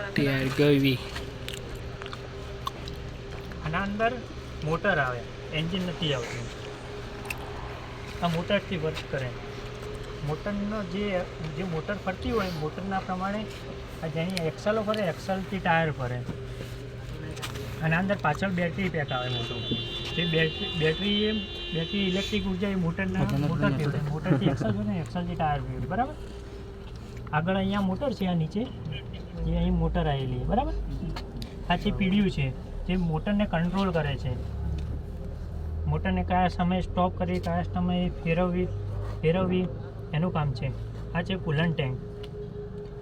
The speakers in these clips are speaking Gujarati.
ટાયર ગવી આના અંદર મોટર આવે, એન્જિન નથી આવતું. આ મોટરથી વર્ક કરે. મોટરનો જે મોટર ફરતી હોય, મોટરના પ્રમાણે આ જેની એક્સલો ફરે, એક્સલથી ટાયર ફરે. અને અંદર પાછળ બેટરી પેક આવે મોટું. જે બેટરી ઇલેક્ટ્રિક ઉર્જા એ મોટરથી એક્સલ ફરે, એક્સલથી ટાયર ફરે. બરાબર. આગળ અહીંયા મોટર છે, આ નીચે જે અહીં મોટર આવેલી, બરાબર. આ છે પીડિયું છે, જે મોટરને કંટ્રોલ કરે છે. મોટરને કયા સમયે સ્ટોપ કરી, કયા સમયે ફેરવવી એનું કામ છે. આ છે કુલન્ટ ટેન્ક.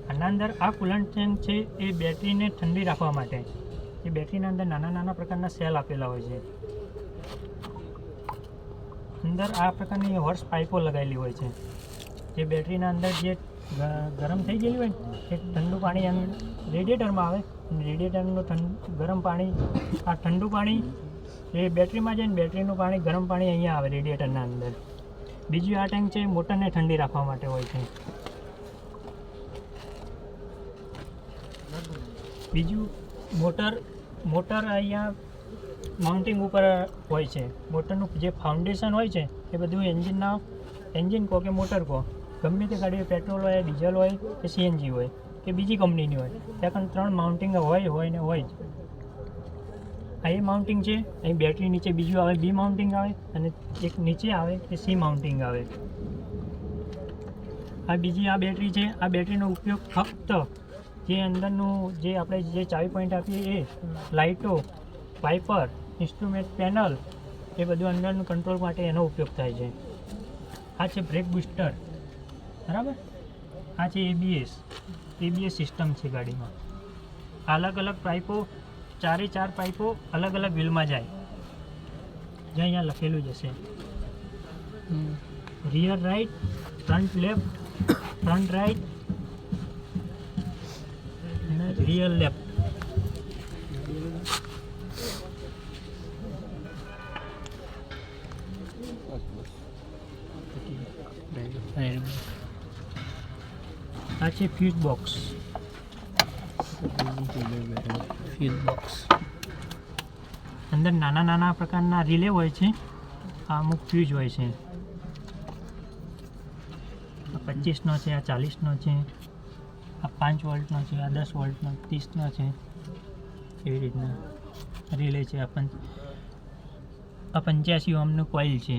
આના અંદર આ કુલન્ટ ટેન્ક છે એ બેટરીને ઠંડી રાખવા માટે. એ બેટરીના અંદર નાના નાના પ્રકારના સેલ આપેલા હોય છે. અંદર આ પ્રકારની હોર્સ પાઇપો લગાવેલી હોય છે. જે બેટરીના અંદર જે ગરમ થઈ ગયેલી હોય એ ઠંડુ પાણી રેડિએટરમાં આવે. રેડિએટરનું ગરમ પાણી, આ ઠંડુ પાણી એ બેટરીમાં જાય ને બેટરીનું પાણી, ગરમ પાણી અહીંયા આવે રેડિએટરના અંદર. બીજું આ ટેન્ક છે મોટરને ઠંડી રાખવા માટે હોય છે. બીજું મોટર અહીંયા માઉન્ટિંગ ઉપર હોય છે. મોટરનું જે ફાઉન્ડેશન હોય છે એ બધું એન્જિન કહો કે મોટર કહો, ગમે તે ગાડી પેટ્રોલ હોય, ડીઝલ હોય કે સીએનજી હોય કે બીજી કંપનીની હોય, ત્યાં 3 માઉન્ટિંગ હોય ને હોય જ. આ એ માઉન્ટિંગ છે. અહીં બેટરી નીચે બીજું આવે, બી માઉન્ટિંગ આવે, અને એક નીચે આવે કે સી માઉન્ટિંગ આવે. આ બીજી આ બેટરી છે. આ બેટરીનો ઉપયોગ ફક્ત જે અંદરનું જે આપણે જે ચાવી પોઈન્ટ આપીએ એ લાઇટો, વાઇપર, ઇન્સ્ટ્રુમેન્ટ પેનલ એ બધું અંદરનું કંટ્રોલ માટે એનો ઉપયોગ થાય છે. આ છે બ્રેક બૂસ્ટર, બરાબર. આ છે એબીએસ સિસ્ટમ છે ગાડીમાં. અલગ અલગ પાઇપો, 4 પાઇપો અલગ અલગ વ્હીલમાં જાય. જે અહીંયા લખેલું જશે rear right, front left, front right અને રિયર લેફ્ટ. આ છે ફ્યુઝ બોક્સ. અંદર નાના નાના પ્રકારના રિલે હોય છે. આ અમુક ફ્યુઝ હોય છે. આ 25નો છે, આ 40નો છે, આ 5 વોલ્ટનો છે, આ 10 વોલ્ટનો, 30નો છે. એવી રીતના રિલે છે. આ 85 ઓહ્મનું કોઇલ છે.